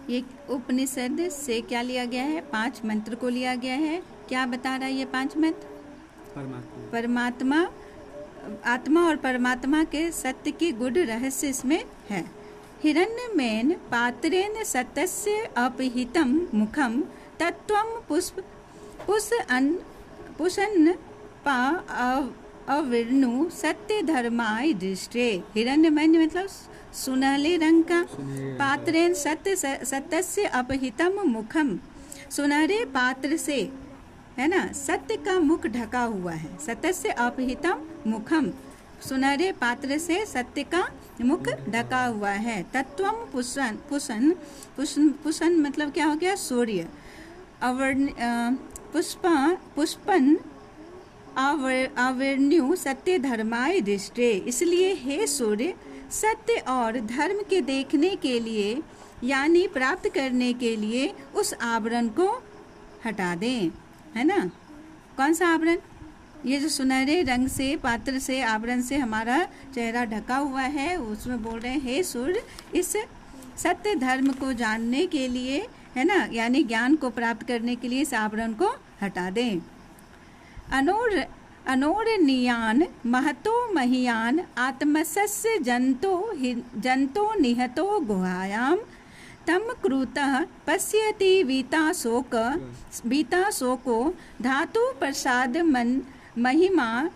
ये उपनिषद से क्या लिया गया है? 5 मंत्र को लिया गया है। क्या बता रहा है ये 5 मंत्र? परमात्मा, आत्मा और परमात्मा के सत्य की गूढ़ रहस्य इसमें है। हिरण्यमेन पात्रेण सत्यस्य अपहितं मुखम तत्त्वं पुष्पन्न पा अविर्णु सत्य धर्माय दृष्टे। हिरण्यमय मतलब सुनहले रंग का, पात्रेण सत्य से अपहितम मुखम, सुनहरे पात्र से, है ना, सत्य का मुख ढका हुआ है। सत्य से अपहितम मुखम, सुनहरे पात्र से सत्य का मुख ढका हुआ है। तत्वम पुष्पन मतलब क्या हो गया? सूर्य। पुष्पन अवर्ण्यु सत्य धर्माय दृष्टे, इसलिए हे सूर्य सत्य और धर्म के देखने के लिए यानी प्राप्त करने के लिए उस आवरण को हटा दें, है ना। कौन सा आवरण? ये जो सुनहरे रंग से पात्र से आवरण से हमारा चेहरा ढका हुआ है, उसमें बोल रहे हैं हे सूर्य इस सत्य धर्म को जानने के लिए, है ना, यानी ज्ञान को प्राप्त करने के लिए इस आवरण को हटा दें। अनोरणीयान महतो महीयान आत्मसस्य जंतो निहतो गुहायां तम क्रूतः पश्यति वीता शोको धातु प्रसाद महिमा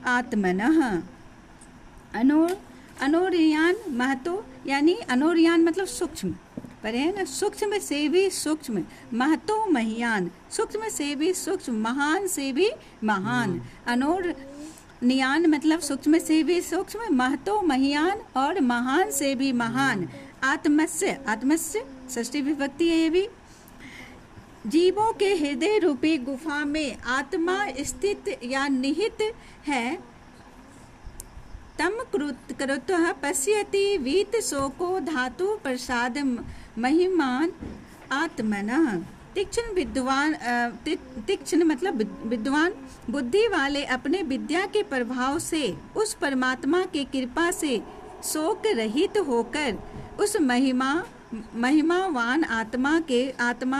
आत्मनः। अनोरियान महतो यानी अनोरियान मतलब सूक्ष्म, पर है ना, सूक्ष्म से भी सूक्ष्म, महतो महियान, सूक्ष्म से भी सूक्ष्म, महान से भी महान। अनोर नियान मतलब सूक्ष्म से भी सूक्ष्म, महतो महियान और महान से भी महान। आत्मस्य, आत्मस्य षष्ठी विभक्ति है ये भी। जीवों के हृदय रूपी गुफा में आत्मा स्थित या निहित है। तम कृतः पश्यति वीत शोको धातु प्रसाद महिमान आत्मनः। तीक्ष्ण मतलब विद्वान, बुद्धि वाले अपने विद्या के प्रभाव से उस परमात्मा की कृपा से शोक रहित होकर उस महिमावान आत्मा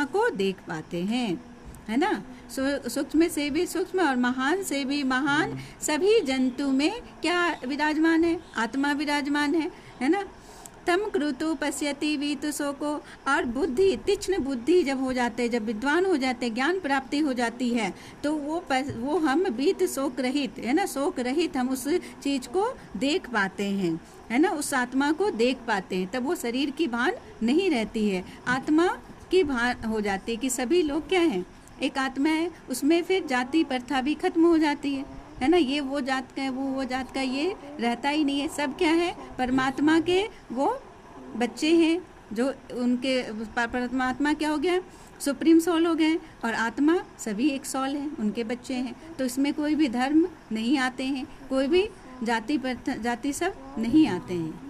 को देख पाते हैं, है ना। सूक्ष्म से भी सूक्ष्म और महान से भी महान सभी जंतु में क्या विराजमान है? आत्मा विराजमान है ना। तम कृतु पश्यति वीत शोको, और बुद्धि, तीक्ष्ण बुद्धि जब हो जाते, जब विद्वान हो जाते, ज्ञान प्राप्ति हो जाती है, तो वो हम वीत शोक रहित, है ना, शोक रहित हम उस चीज को देख पाते हैं, है ना, उस आत्मा को देख पाते हैं। तब वो शरीर की भान नहीं रहती है, आत्मा की भान हो जाती है कि सभी लोग क्या हैं? एक आत्मा है। उसमें फिर जाति प्रथा भी खत्म हो जाती है ना। ये वो जात का है, वो जात का, ये रहता ही नहीं है। सब क्या है? परमात्मा के वो बच्चे हैं, जो उनके परमात्मा क्या हो गया? सुप्रीम सोल हो गए, और आत्मा सभी एक सोल है, उनके बच्चे हैं। तो इसमें कोई भी धर्म नहीं आते हैं, कोई भी जाति सब नहीं आते हैं।